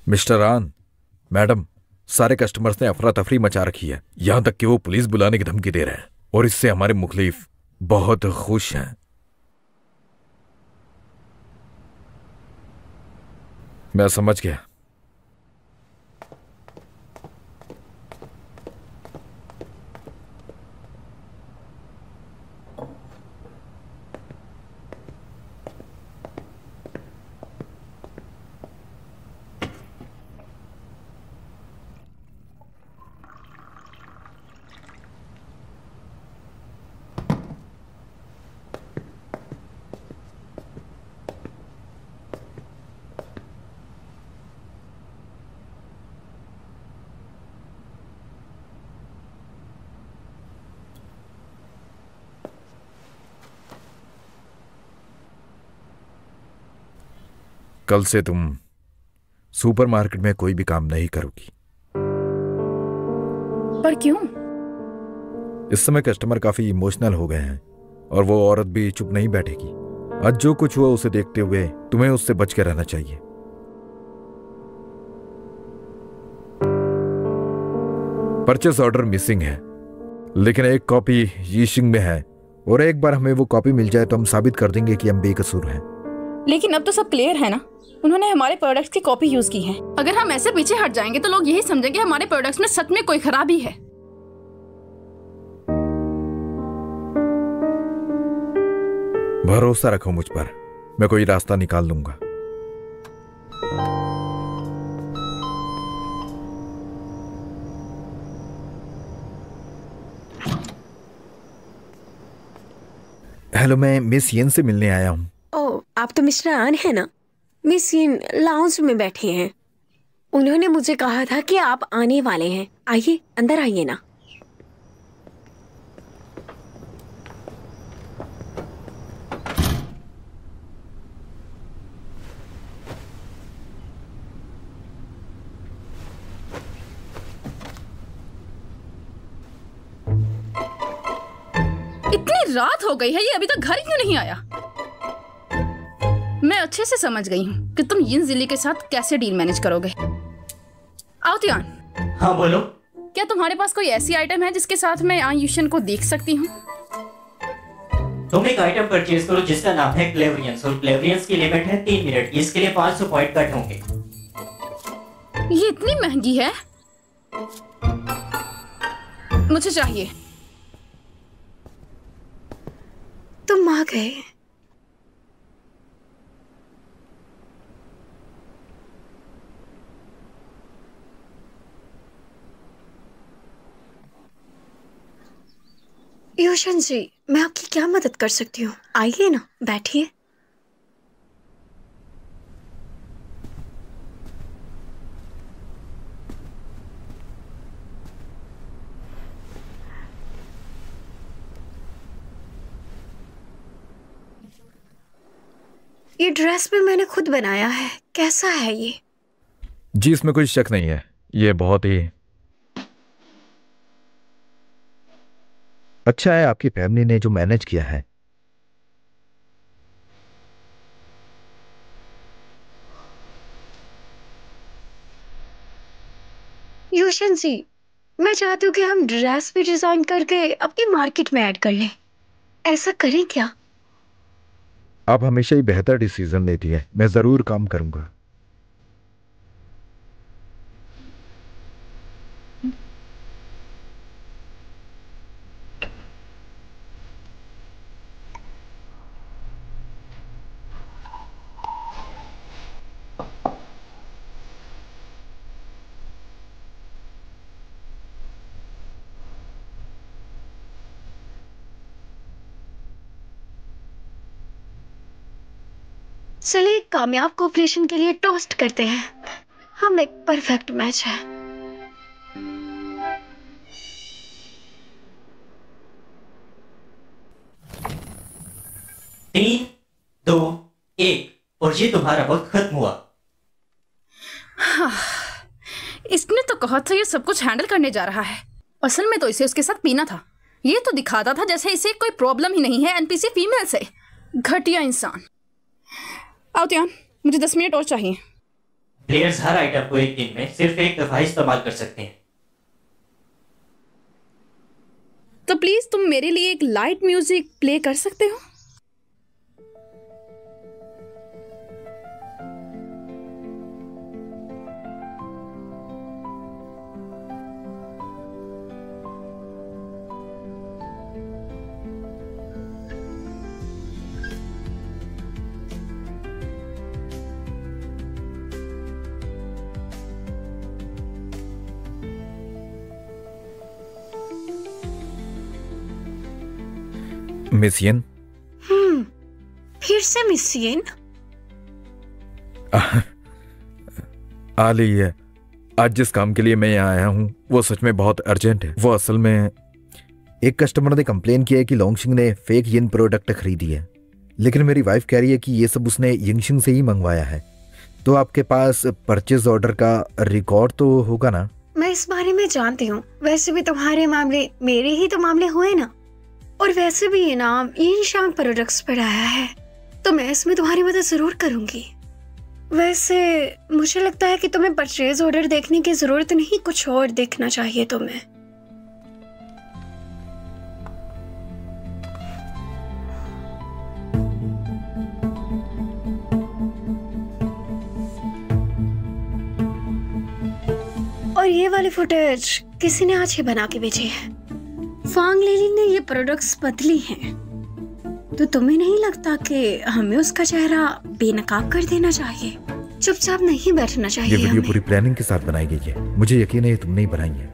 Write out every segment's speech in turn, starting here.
Mister आन, madam, सारे customers ने अफरा तफरी मचा रखी है, यहां तक कि वो पुलिस बुलाने की धमकी दे रहे हैं और इससे हमारे मुखलिफ बहुत खुश हैं। मैं समझ गया। कल से तुम सुपरमार्केट में कोई भी काम नहीं करोगी। पर क्यों? इस समय कस्टमर काफी इमोशनल हो गए हैं और वो औरत भी चुप नहीं बैठेगी। आज जो कुछ हुआ उसे देखते हुए तुम्हें उससे बच के रहना चाहिए। परचेस ऑर्डर मिसिंग है, लेकिन एक कॉपी यीशिंग में है और एक बार हमें वो कॉपी मिल जाए तो हम साबित कर देंगे कि हम बेकसूर हैं। लेकिन अब तो सब क्लियर है ना, उन्होंने हमारे प्रोडक्ट्स की कॉपी यूज की है। अगर हम ऐसे पीछे हट जाएंगे तो लोग यही समझेंगे हमारे प्रोडक्ट्स में सच में कोई खराबी है। भरोसा रखो मुझ पर, मैं कोई रास्ता निकाल लूंगा। हेलो, मैं मिस येन से मिलने आया हूँ। ओह, आप तो मिस्टर आन है ना? मिस येन लाउंज में बैठे हैं। उन्होंने मुझे कहा था कि आप आने वाले हैं। आइए, अंदर आइए ना। इतनी रात हो गई है, ये अभी तक घर क्यों नहीं आया? मैं अच्छे से समझ गई हूँ कि तुम यिन जिली के साथ कैसे डील मैनेज करोगे। आओ तियान। हाँ बोलो। क्या तुम्हारे पास कोई ऐसी आइटम है जिसके साथ मैं आयुष्यन को देख सकती हूँ? तुम एक आइटम परचेज करो जिसका नाम है क्लेवरियंस, और क्लेवरियंस की लिमिट है 3 मिनट की। इसके लिए 500 पॉइंट कट होंगे। ये इतनी महंगी है? मुझे चाहिए। तुम आ गए। योशन जी, मैं आपकी क्या मदद कर सकती हूँ? आइए ना, बैठिए। ये ड्रेस भी मैंने खुद बनाया है। कैसा है ये? जी, इसमें कोई शक नहीं है, ये बहुत ही अच्छा है। आपकी फैमिली ने जो मैनेज किया है। योशन जी, मैं चाहती हूँ कि हम ड्रेस भी डिजाइन करके अपनी मार्केट में ऐड कर लें। ऐसा करें क्या? आप हमेशा ही बेहतर डिसीजन लेती है। मैं जरूर काम करूंगा। चलिए कामयाब कोऑपरेशन के लिए टोस्ट करते हैं। हम एक परफेक्ट मैच है। 3, 2, 1 और ये तुम्हारा वक्त खत्म हुआ। इसने तो कहा था ये सब कुछ हैंडल करने जा रहा है। असल में तो इसे उसके साथ पीना था। ये तो दिखाता था जैसे इसे कोई प्रॉब्लम ही नहीं है एनपीसी फीमेल से। घटिया इंसान। आओ तियान, मुझे 10 मिनट और चाहिए। प्लेयर्स हर आइटम को एक दिन में सिर्फ एक दफा इस्तेमाल कर सकते हैं। तो प्लीज तुम मेरे लिए एक लाइट म्यूजिक प्ले कर सकते हो? मिस येन, फिर से मिस येन? आली है। आज जिस काम के लिए मैं यहाँ आया हूँ वो सच में बहुत अर्जेंट है। वो असल में एक कस्टमर ने कंप्लेन किया है कि लोंगशिंग ने फेक येन प्रोडक्ट खरीदी है, लेकिन मेरी वाइफ कह रही है कि ये सब उसने यिंगशिंग से ही मंगवाया है। तो आपके पास परचेज ऑर्डर का रिकॉर्ड तो होगा ना? मैं इस बारे में जानती हूँ। वैसे भी तुम्हारे मामले मेरे ही तो मामले हुए ना, और वैसे भी ये नाम यिंगशांग प्रोडक्ट्स पर आया है, तो मैं इसमें तुम्हारी मदद जरूर करूंगी। वैसे मुझे लगता है कि तुम्हें परचेज ऑर्डर देखने की जरूरत नहीं, कुछ और देखना चाहिए तुम्हें। और ये वाली फुटेज किसी ने आज ही बना के भेजी है। फांग लिली ने ये प्रोडक्ट्स बदली हैं, तो तुम्हें नहीं लगता कि हमें उसका चेहरा बेनकाब कर देना चाहिए? चुपचाप नहीं बैठना चाहिए। ये वीडियो पूरी प्लानिंग के साथ बनाई गई है। मुझे यकीन है ये तुमने ही बनाई है।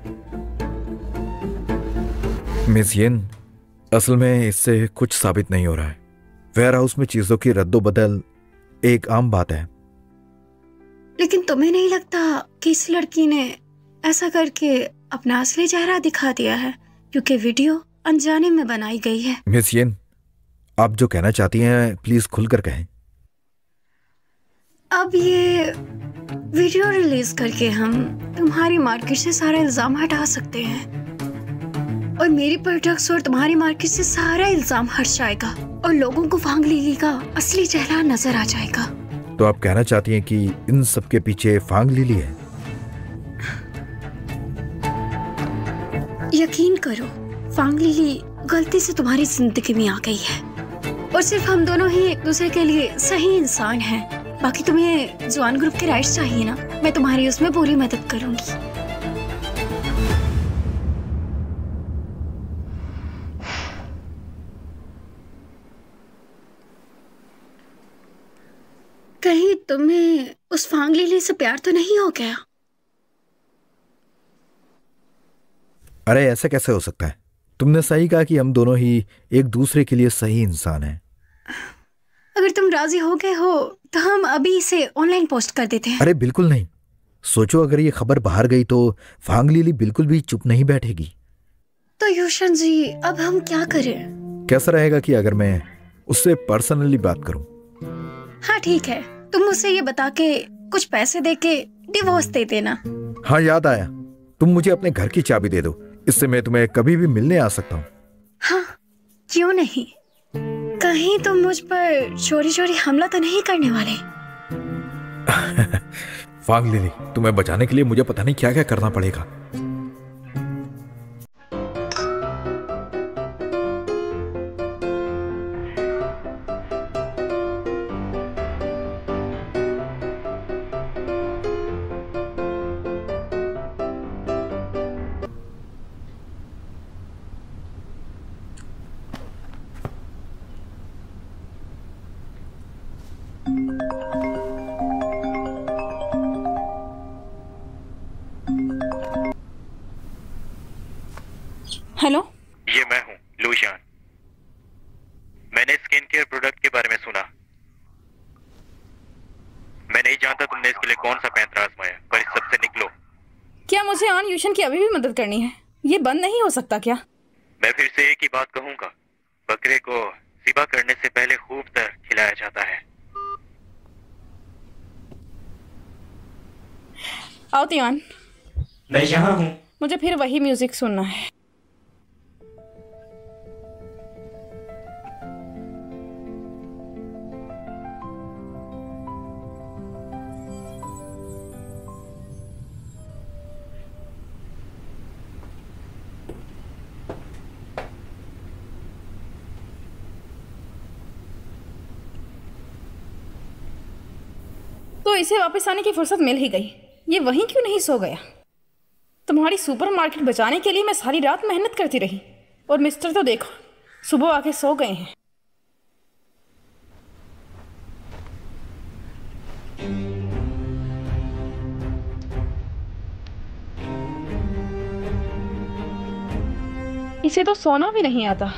मिस येन, असल में इससे कुछ साबित नहीं हो रहा है। वेयर हाउस में चीजों की रद्दोबदल एक आम बात है। लेकिन तुम्हें नहीं लगता कि इस लड़की ने ऐसा करके अपना असली चेहरा दिखा दिया है, क्योंकि वीडियो अनजाने में बनाई गई है? मिस येन, आप जो कहना चाहती हैं प्लीज खुलकर कहें। अब ये वीडियो रिलीज करके हम तुम्हारी मार्केट से सारा इल्जाम हटा सकते हैं, और मेरी प्रोडक्ट्स और तुम्हारी मार्केट से सारा इल्जाम हट जाएगा, और लोगों को फांग लिली का असली चेहरा नजर आ जाएगा। तो आप कहना चाहती हैं कि इन सब के पीछे फांग लिली है? यकीन करो, फांग लिली गलती से तुम्हारी जिंदगी में आ गई है, और सिर्फ हम दोनों ही एक दूसरे के लिए सही इंसान हैं। बाकी तुम्हें जवान ग्रुप के राइट्स चाहिए ना, मैं तुम्हारी उसमें पूरी मदद करूंगी। कहीं तुम्हें उस फांग लिली से प्यार तो नहीं हो गया? अरे ऐसा कैसे हो सकता है? तुमने सही कहा कि हम दोनों ही एक दूसरे के लिए सही इंसान हैं। अगर तुम राजी हो गए हो तो हम अभी इसे ऑनलाइन पोस्ट कर देते हैं। अरे बिल्कुल नहीं। सोचो अगर ये खबर बाहर गई तो फांग लिली बिल्कुल भी चुप नहीं बैठेगी। तो यूशन जी, अब हम क्या करें? कैसा रहेगा कि अगर मैं उससे पर्सनली बात करूं? हाँ ठीक है, तुम मुझे ये बता के कुछ पैसे दे के डिवोर्स दे देना। हाँ याद आया, तुम मुझे अपने घर की चाबी दे दो, इससे मैं तुम्हें कभी भी मिलने आ सकता हूँ। हाँ क्यों नहीं। कहीं तुम मुझ पर चोरी चोरी हमला तो नहीं करने वाले? फांग लिली, तुम्हें बचाने के लिए मुझे पता नहीं क्या क्या करना पड़ेगा। हेलो, ये मैं हूँ लूशियान। मैंने स्किन केयर प्रोडक्ट के बारे में सुना। मैं नहीं जानता तुमने इसके लिए कौन सा पैंतरा आजमाया, पर इस सबसे निकलो। क्या मुझे आन यूशन की अभी भी मदद करनी है? ये बंद नहीं हो सकता क्या? मैं फिर से एक ही बात कहूंगा, बकरे को ज़िबा करने से पहले खूब तर खिलाया जाता है। आओ तियान, मैं यहाँ हूँ। मुझे फिर वही म्यूजिक सुनना है। तो इसे वापस आने की फुर्सत मिल ही गई। ये वहीं क्यों नहीं सो गया? तुम्हारी सुपरमार्केट बचाने के लिए मैं सारी रात मेहनत करती रही और मिस्टर तो देखो सुबह आके सो गए हैं। इसे तो सोना भी नहीं आता।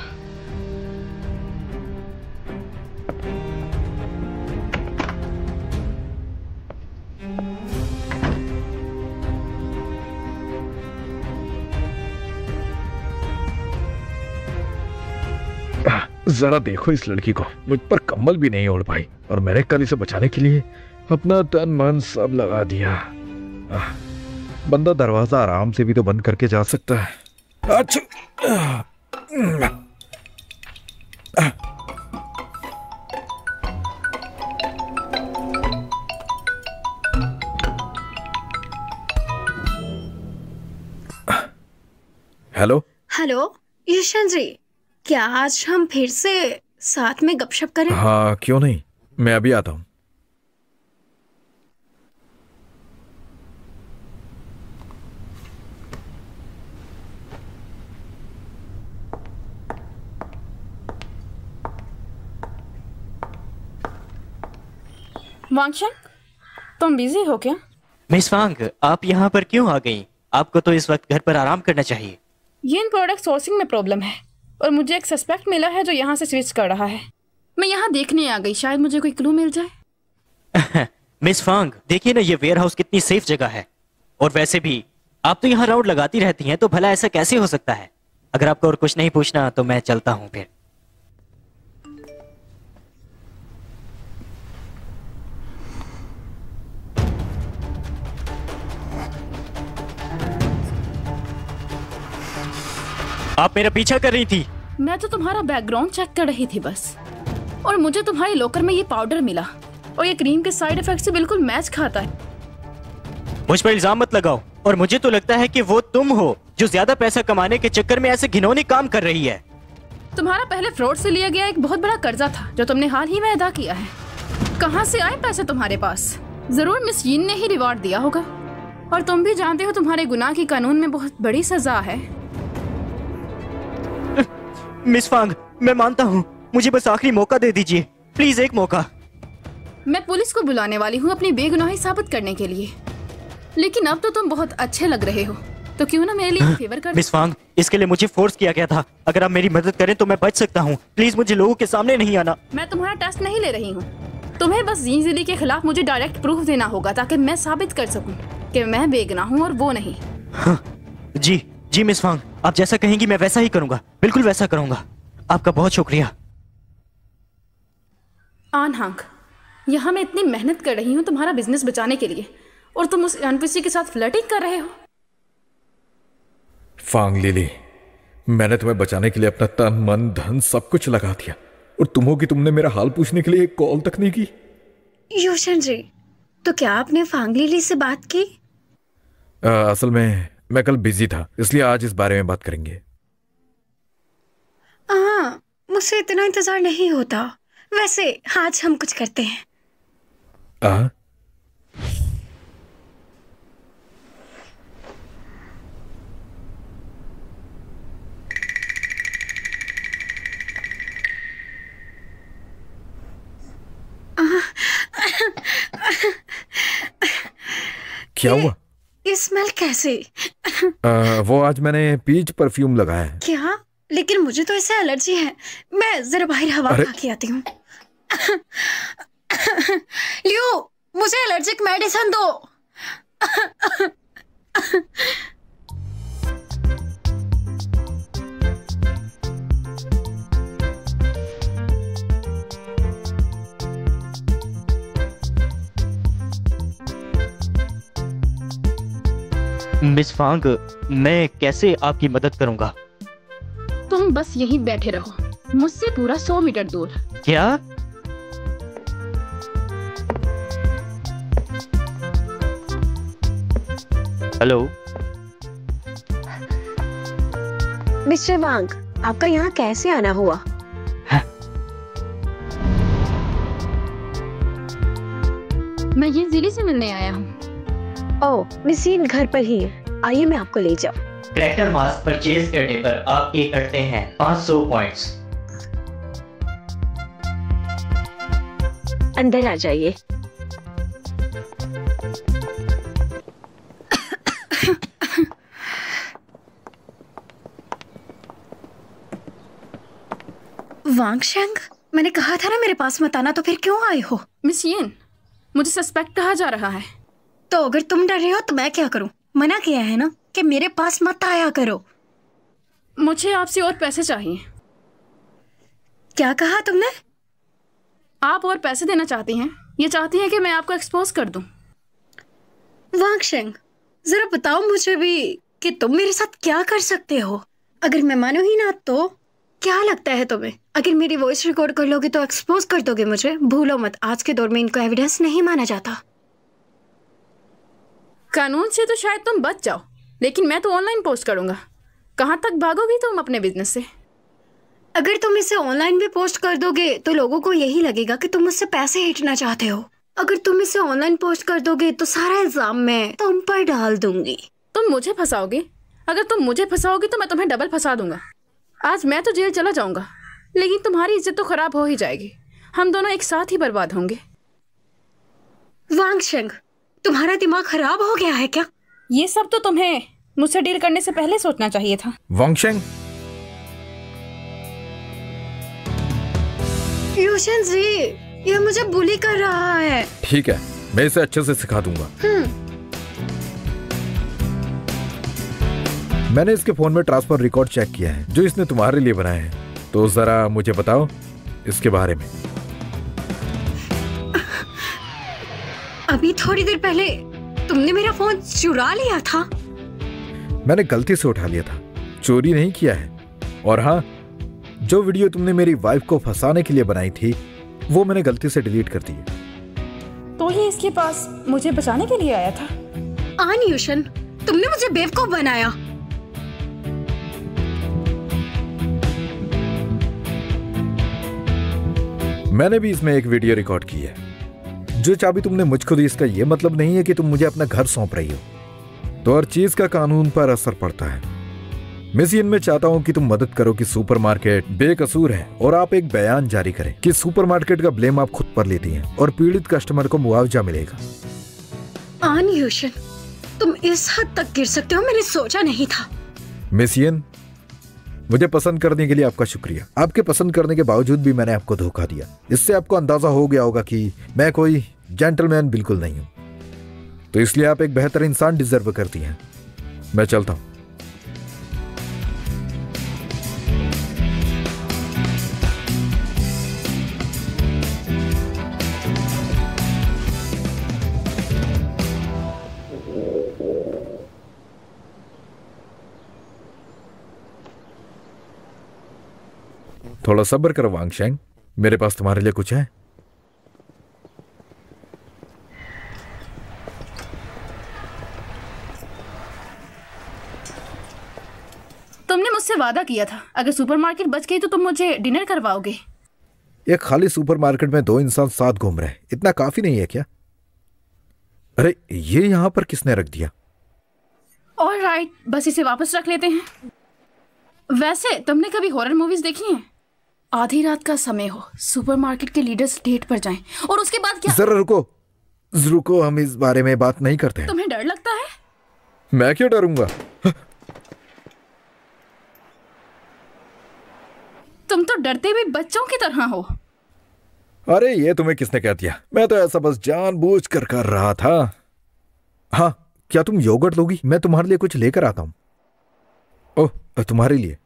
जरा देखो इस लड़की को, मुझ पर कम्बल भी नहीं ओढ़ पाई और मैंने कल इसे बचाने के लिए अपना तन मन सब लगा दिया। बंदा दरवाजा आराम से भी तो बंद करके जा सकता है। अच्छा हेलो हेलो ईशान जी, क्या आज हम फिर से साथ में गपशप करें? हाँ क्यों नहीं, मैं अभी आता हूँ। वांगशंग, तुम बिजी हो क्या? मिस वांग, आप यहाँ पर क्यों आ गई? आपको तो इस वक्त घर पर आराम करना चाहिए। ये इन प्रोडक्ट सोर्सिंग में प्रॉब्लम है और मुझे एक सस्पेक्ट मिला है जो यहाँ से स्विच कर रहा है। मैं यहाँ देखने आ गई, शायद मुझे कोई क्लू मिल जाए। मिस वांग, देखिए ना ये वेयर हाउस कितनी सेफ जगह है। और वैसे भी आप तो यहाँ राउंड लगाती रहती हैं, तो भला ऐसा कैसे हो सकता है? अगर आपको और कुछ नहीं पूछना तो मैं चलता हूँ फिर। आप मेरा पीछा कर रही थी? मैं तो तुम्हारा बैकग्राउंड चेक कर रही थी बस, और मुझे तुम्हारे लॉकर में ये पाउडर मिला और ये क्रीम के साइड इफेक्ट से बिल्कुल मैच खाता है। मुझ पर इल्जाम मत लगाओ। और मुझे तो लगता है कि वो तुम हो जो ज्यादा पैसा कमाने के चक्कर में ऐसे घिनौने काम कर रही है। तुम्हारा पहले फ्रॉड से लिया गया एक बहुत बड़ा कर्जा था जो तुमने हाल ही में अदा किया है। कहाँ से आए पैसे तुम्हारे पास? जरूर मिस यीन ने ही रिवॉर्ड दिया होगा। और तुम भी जानते हो तुम्हारे गुनाह की कानून में बहुत बड़ी सजा है। मिस वांग, मैं मानता हूँ, मुझे बस आखिरी मौका दे दीजिए, प्लीज एक मौका। मैं पुलिस को बुलाने वाली हूँ अपनी बेगुनाही साबित करने के लिए, लेकिन अब तो तुम बहुत अच्छे लग रहे हो, तो क्यों ना मेरे लिए फेवर कर। मिस वांग, इसके लिए मुझे फोर्स किया गया था। अगर आप मेरी मदद करें तो मैं बच सकता हूँ। प्लीज मुझे लोगों के सामने नहीं आना। मैं तुम्हारा टेस्ट नहीं ले रही हूँ। तुम्हें बस जीन जिली के खिलाफ मुझे डायरेक्ट प्रूफ देना होगा ताकि मैं साबित कर सकूँ कि मैं बेगुनाह हूँ और वो नहीं। हाँ, जी मिस वांग, आप जैसा कहेंगी मैं वैसा ही करूंगा, बिल्कुल वैसा करूंगा। आपका बहुत शुक्रिया। आन हांग, यहाँ मैं इतनी मेहनत कर रही हूँ तुम्हारा बिजनेस बचाने के लिए, और तुम उस एनपीसी के साथ फ्लर्टिंग कर रहे हो। फांग लिली, मैंने तुम्हें बचाने के लिए अपना तन मन धन सब कुछ लगा दिया, और तुम हो कि तुमने मेरा हाल पूछने के लिए एक कॉल तक नहीं की। यूशन जी, तो क्या आपने फांग लिली से बात की? असल में मैं कल बिजी था, इसलिए आज इस बारे में बात करेंगे। हाँ, मुझसे इतना इंतजार नहीं होता। वैसे आज हम कुछ करते हैं। क्या हुआ? ये स्मेल कैसे? वो आज मैंने पीच परफ्यूम लगाया है। क्या? लेकिन मुझे तो इससे एलर्जी है। मैं जरा बाहर हवा खा के आती हूँ। लियो, मुझे एलर्जिक मेडिसिन दो। मिस फांग, मैं कैसे आपकी मदद करूंगा? तुम बस यहीं बैठे रहो, मुझसे पूरा 100 मीटर दूर। क्या? हेलो मिस्टर वांग, आपका यहाँ कैसे आना हुआ? मैं ये जिली से मिलने आया हूँ। ओह, मिस यीन घर पर ही है, आइए मैं आपको ले जाऊँ। करेक्टर मास्क परचेज करने पर आप ये करते हैं 500 पॉइंट्स। अंदर आ जाइए। वांगशेंग, मैंने कहा था ना मेरे पास मत आना, तो फिर क्यों आए हो? मिस यीन, मुझे सस्पेक्ट कहा जा रहा है। तो अगर तुम डर रहे हो तो मैं क्या करूं? मना किया है ना कि मेरे पास मत आया करो। मुझे आपसे और पैसे चाहिए। क्या कहा तुमने? आप और पैसे देना चाहती हैं? ये चाहती हैं कि मैं आपको एक्सपोज कर दूं? वांगशेंग, जरा बताओ मुझे भी कि तुम मेरे साथ क्या कर सकते हो। अगर मैं मानू ही ना तो क्या लगता है तुम्हें? अगर मेरी वॉइस रिकॉर्ड कर लोगे तो एक्सपोज कर दोगे मुझे? भूलो मत, आज के दौर में इनको एविडेंस नहीं माना जाता। कानून से तो शायद तुम बच जाओ, लेकिन मैं तो ऑनलाइन पोस्ट करूंगा। कहाँ तक भागोगी तुम अपने बिजनेस से? अगर तुम इसे ऑनलाइन भी पोस्ट कर दोगे तो लोगों को यही लगेगा कि तुम मुझसे पैसे हिटना चाहते हो। अगर तुम इसे ऑनलाइन पोस्ट कर दोगे तो सारा इल्जाम मैं तुम पर डाल दूंगी। तुम मुझे फंसाओगे? अगर तुम मुझे फंसाओगे तो मैं तुम्हें डबल फंसा दूंगा। आज मैं तो जेल चला जाऊंगा, लेकिन तुम्हारी इज्जत तो खराब हो ही जाएगी। हम दोनों एक साथ ही बर्बाद होंगे। वांगशेंग, तुम्हारा दिमाग खराब हो गया है क्या? ये सब तो तुम्हें मुझसे डील करने से पहले सोचना चाहिए था। वांगशेंग, यूशन जी, ये मुझे बुली कर रहा है। ठीक है, मैं इसे अच्छे से सिखा दूंगा। मैंने इसके फोन में ट्रांसफर रिकॉर्ड चेक किया है जो इसने तुम्हारे लिए बनाए हैं, तो जरा मुझे बताओ इसके बारे में। अभी थोड़ी देर पहले तुमने मेरा फोन चुरा लिया था। मैंने गलती से उठा लिया था, चोरी नहीं किया है। और हाँ, जो वीडियो तुमने मेरी वाइफ को फंसाने के लिए बनाई थी वो मैंने गलती से डिलीट कर दी है। तो ये इसके पास मुझे बचाने के लिए आया था? आन यूशन, तुमने मुझे बेवकूफ बनाया। मैंने भी इसमें एक वीडियो रिकॉर्ड की है। जो चाबी तुमने मुझको दी, इसका यह मतलब नहीं है कि तुम मुझे अपना घर सौंप रही हो। तो हर चीज का कानून पर असर पड़ता है। मिस यीन, मैं चाहता हूं कि तुम मदद करो कि सुपरमार्केट बेकसूर है और आप एक बयान जारी करें कि सुपरमार्केट का ब्लेम आप खुद पर लेती हैं और पीड़ित कस्टमर को मुआवजा मिलेगा। आन यूशन, तुम इस हद तक गिर सकते हो मैंने सोचा नहीं था। मिस यीन, मुझे पसंद करने के लिए आपका शुक्रिया। आपके पसंद करने के बावजूद भी मैंने आपको धोखा दिया। इससे आपको अंदाजा हो गया होगा कि मैं कोई जेंटलमैन बिल्कुल नहीं हूं। तो इसलिए आप एक बेहतर इंसान डिजर्व करती हैं। मैं चलता हूं। थोड़ा सब्र करो वांगशेंग, मेरे पास तुम्हारे लिए कुछ है। तुमने मुझसे वादा किया था अगर सुपरमार्केट बच गई तो तुम मुझे डिनर करवाओगे। एक खाली सुपरमार्केट में दो इंसान साथ घूम रहे हैं, इतना काफी नहीं है क्या? अरे ये यहां पर किसने रख दिया? ऑलराइट, बस इसे वापस रख लेते हैं। वैसे तुमने कभी हॉरर मूवीज देखी हैं? आधी रात का समय हो, सुपरमार्केट के लीडर्स डेट पर जाएं और उसके बाद क्या? जरा रुको, हम इस बारे में बात नहीं करते हैं। तुम्हें डर लगता है? मैं क्यों डरूंगा? तुम तो डरते हुए बच्चों की तरह हो। अरे ये तुम्हें किसने कह दिया? मैं तो ऐसा बस जानबूझ कर रहा था। हाँ, क्या तुम योगर्ट लोगी? मैं तुम्हारे लिए कुछ लेकर आता हूं। ओह, तुम्हारे लिए।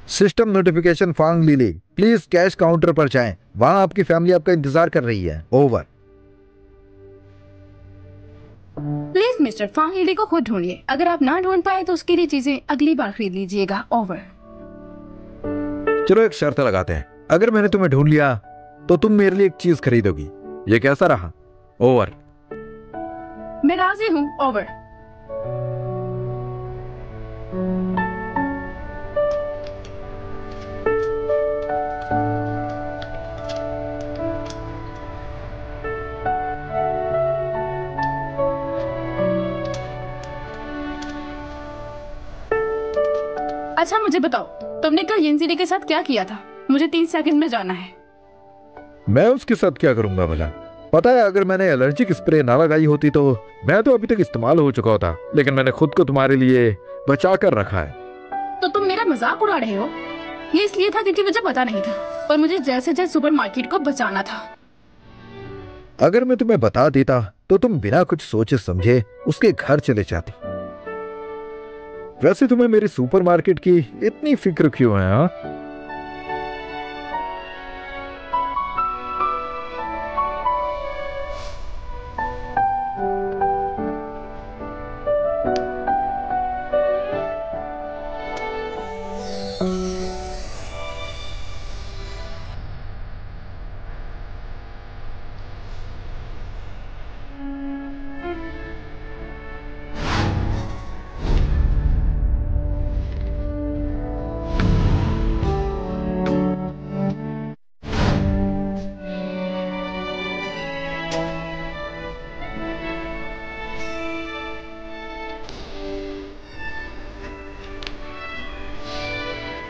System notification Fang Lili, please cash counter पर जाएं। वहां आपकी फैमिली आपका इंतजार कर रही है। ओवर। प्लीज मिस्टर फांग लीली को खुद ढूंढिए। अगर आप ना ढूंढ पाए तो उसके लिए चीजें अगली बार खरीद लीजिएगा। ओवर। चलो एक शर्त लगाते हैं, अगर मैंने तुम्हें ढूंढ लिया तो तुम मेरे लिए एक चीज खरीदोगी। ये कैसा रहा? ओवर। मैं राजी हूँ। ओवर। अच्छा मुझे बताओ, तुमने कल यिनज़िली के साथ क्या किया था? मुझे 3 सेकंड में जाना है। मैं उसके साथ क्या करूंगा भला? पता है, अगर मैंने एलर्जिक स्प्रे ना लगाई होती तो मैं तो अभी तक इस्तेमाल हो चुका होता, लेकिन मैंने खुद को तुम्हारे लिए बचा कर रखा है। तो तुम मेरा मजाक उड़ा रहे हो? ये इसलिए था क्योंकि मुझे पता नहीं था और मुझे जैसे जैसे सुपरमार्केट को बचाना था। अगर मैं तुम्हें बता देता तो तुम बिना कुछ सोचे समझे उसके घर चले जाती। वैसे तुम्हें मेरी सुपरमार्केट की इतनी फिक्र क्यों है? हाँ,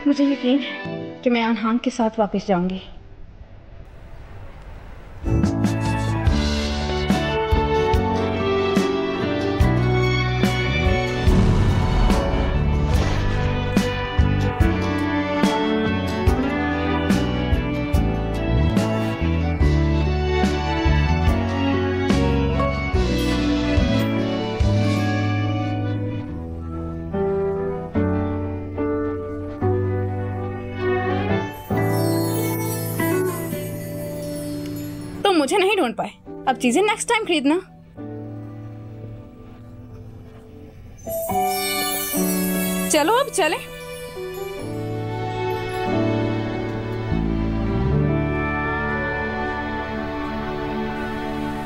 मुझे यकीन है कि मैं अनहांग के साथ वापस जाऊंगी। मुझे नहीं ढूंढ पाए, अब चीजें नेक्स्ट टाइम खरीदना। चलो अब चलें।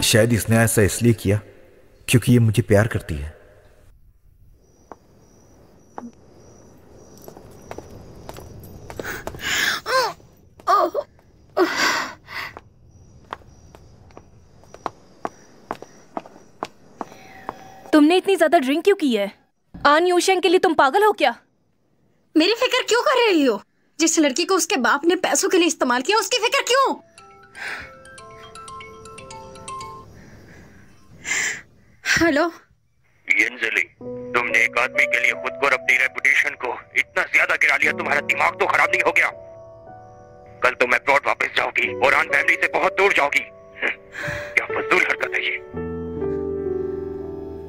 शायद इसने ऐसा इसलिए किया क्योंकि ये मुझे प्यार करती है। तुमने इतनी ज्यादा ड्रिंक क्यों की है? आन यूशेंग के लिए तुम पागल हो क्या? मेरी फिक्र क्यों कर रही हो? जिस लड़की को उसके बाप ने पैसों के लिए इस्तेमाल किया, उसकी फिक्र क्यों? हेलो यिनज़िली, तुमने एक आदमी के लिए खुद को और अपनी रेपुटेशन को इतना ज्यादा गिरा लिया, तुम्हारा दिमाग तो खराब नहीं हो गया? कल तो मैं प्लॉट वापस जाओगी और आन फैमिली से बहुत दूर जाओगी। क्या फजूल हरकत है ये।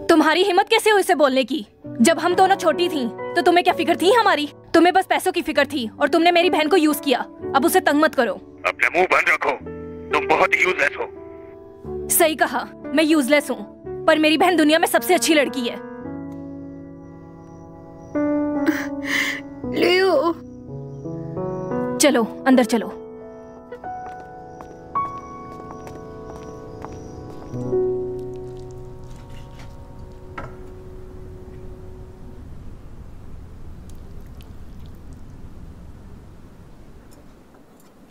तुम्हारी हिम्मत कैसे हुई इसे बोलने की? जब हम दोनों छोटी थीं, तो तुम्हें क्या फिक्र थी हमारी? तुम्हें बस पैसों की फिक्र थी और तुमने मेरी बहन को यूज किया। अब उसे तंग मत करो। अपना मुंह बंद रखो, तुम बहुत ही यूजलेस हो। सही कहा, मैं यूजलेस हूँ, पर मेरी बहन दुनिया में सबसे अच्छी लड़की है। लियो, चलो अंदर चलो।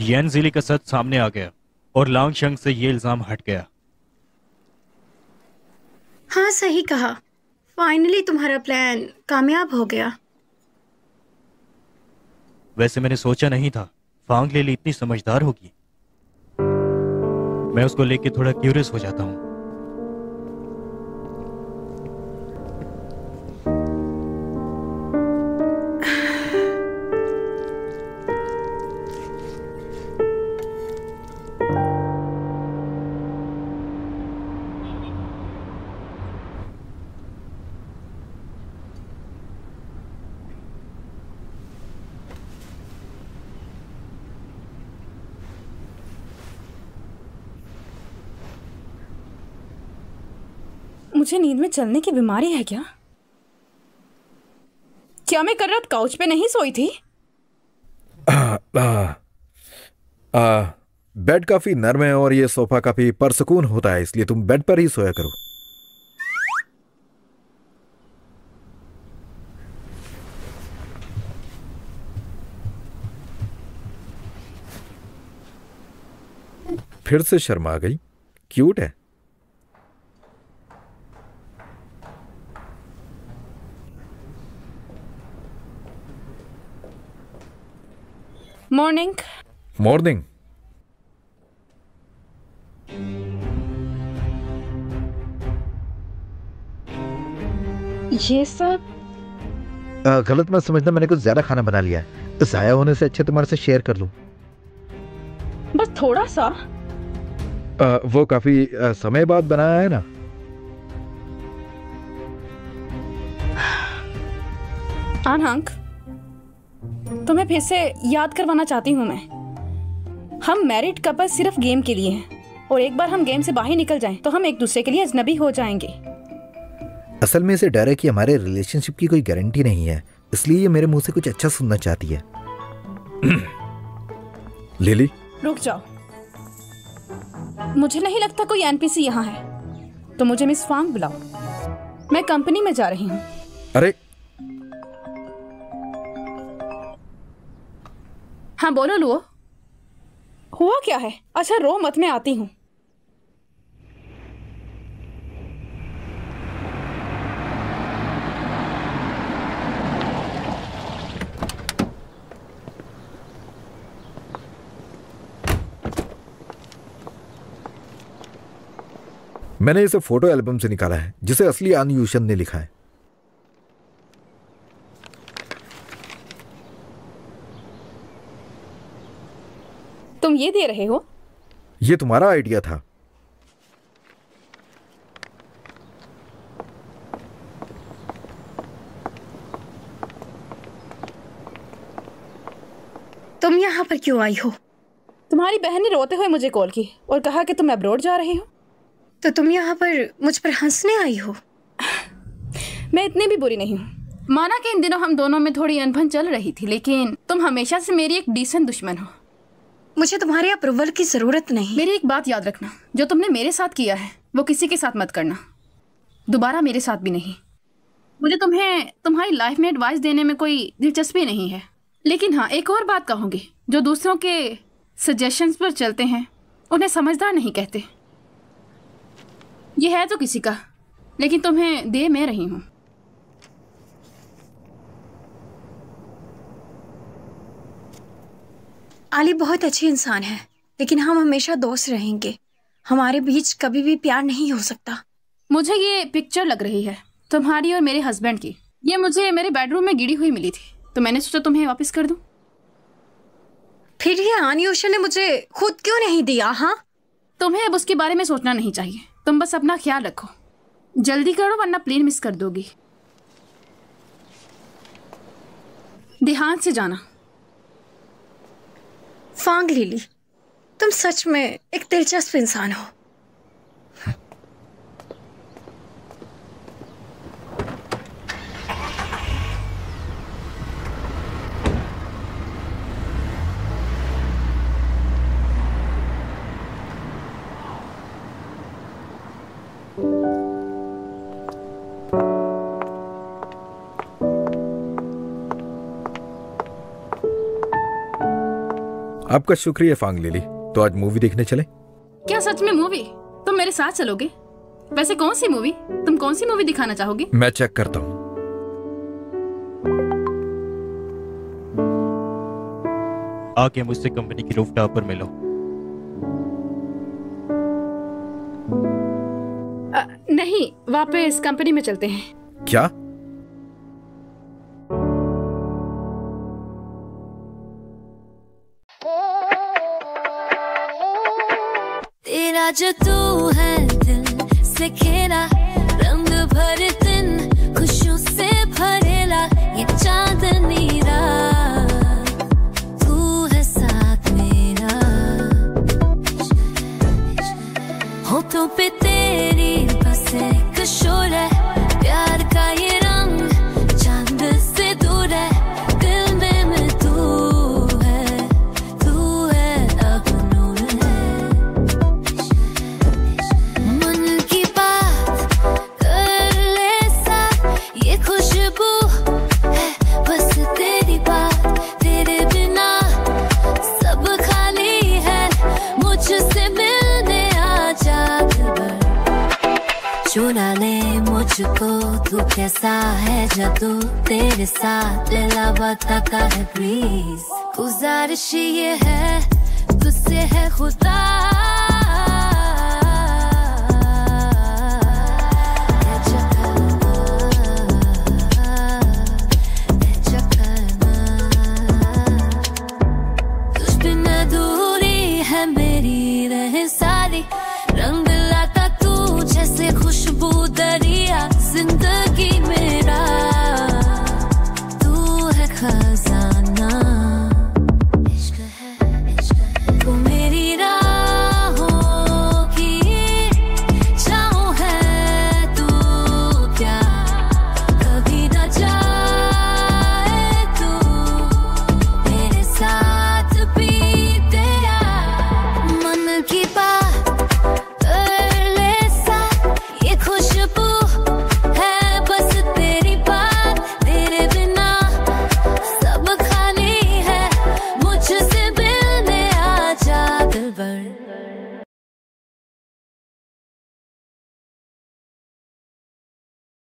यिनज़िली का सच सामने आ गया और लांगशंग से ये इल्जाम हट गया। हाँ सही कहा, फाइनली तुम्हारा प्लान कामयाब हो गया। वैसे मैंने सोचा नहीं था फांग लीली इतनी समझदार होगी। मैं उसको लेके थोड़ा क्यूरियस हो जाता हूँ। मुझे नींद में चलने की बीमारी है क्या? क्या मैं कल रात काउच पे नहीं सोई थी? बेड काफी नर्म है और ये सोफा काफी परसकून होता है, इसलिए तुम बेड पर ही सोया करो। फिर से शर्मा गई। क्यूट है। मॉर्निंग। मॉर्निंग। ये सब गलत मत समझना, मैंने कुछ ज्यादा खाना बना लिया है। जाया होने से अच्छे तुम्हारे से शेयर कर लूं। बस थोड़ा सा। वो काफी समय बाद बनाया है ना। अनहंक, तुम्हें फिर से याद करवाना चाहती हूँ मैं। हम मैरिड कपल सिर्फ गेम के लिए हैं, और एक बार हम गेम से बाहर निकल जाएं तो हम एक दूसरे के लिए अजनबी हो जाएंगे। असल में इसे डर है कि हमारे रिलेशनशिप की कोई गारंटी नहीं है, इसलिए ये मेरे मुंह से कुछ अच्छा सुनना चाहती है। लिली, रुक जाओ। मुझे नहीं लगता कोई एनपीसी यहाँ है, तो मुझे मिस फांग बुलाओ। मैं कंपनी में जा रही हूँ। अरे हाँ बोलो लुओ, हुआ क्या है? अच्छा रो मत, मैं आती हूँ। मैंने इसे फोटो एल्बम से निकाला है, जिसे असली आन यूशन ने लिखा है। तुम ये दे रहे हो? ये तुम्हारा आइडिया था। तुम यहाँ पर क्यों आई हो? तुम्हारी बहन ने रोते हुए मुझे कॉल की और कहा कि तुम अब्रॉड जा रही हो। तो तुम यहाँ पर मुझ पर हंसने आई हो? मैं इतनी भी बुरी नहीं हूँ। माना कि इन दिनों हम दोनों में थोड़ी अनबन चल रही थी, लेकिन तुम हमेशा से मेरी एक डिसेंट दुश्मन हो। मुझे तुम्हारे अप्रूवल की जरूरत नहीं। मेरी एक बात याद रखना, जो तुमने मेरे साथ किया है वो किसी के साथ मत करना, दोबारा मेरे साथ भी नहीं। मुझे तुम्हें तुम्हारी लाइफ में एडवाइस देने में कोई दिलचस्पी नहीं है, लेकिन हाँ एक और बात कहूँगी, जो दूसरों के सजेशंस पर चलते हैं उन्हें समझदार नहीं कहते। ये है तो किसी का, लेकिन तुम्हें दे मैं रही हूँ। आली बहुत अच्छी इंसान है, लेकिन हम हमेशा दोस्त रहेंगे। हमारे बीच कभी भी प्यार नहीं हो सकता। मुझे ये पिक्चर लग रही है तुम्हारी और मेरे हस्बैंड की। ये मुझे मेरे बेडरूम में गिरी हुई मिली थी, तो मैंने सोचा तुम्हें वापस कर दूं। फिर ये आन यूशन ने मुझे खुद क्यों नहीं दिया? हाँ, तुम्हें अब उसके बारे में सोचना नहीं चाहिए। तुम बस अपना ख्याल रखो, जल्दी करो वरना प्लेन मिस कर दोगी। ध्यान से जाना। फांग लिली, तुम सच में एक दिलचस्प इंसान हो। आपका शुक्रिया फांग लिली। तो आज मूवी देखने चले? क्या सच में मूवी? तुम मेरे साथ चलोगे? वैसे कौन सी मूवी? तुम कौन सी मूवी दिखाना चाहोगे? मैं चेक करता हूँ। आके मुझसे कंपनी की रूफटॉप पर मिलो। नहीं, वापस कंपनी में चलते हैं। क्या? तेरा जो तू है दिल से खेला, रंग भर दिन खुशियों से भरेला, ये चांदनी रात तू है साथ मेरा। होठों पे तेरी बस एक शोर तू कैसा है जादू तेरे साथ लैला बता का है प्लीज। गुजारिश ये है तुझसे है खुदा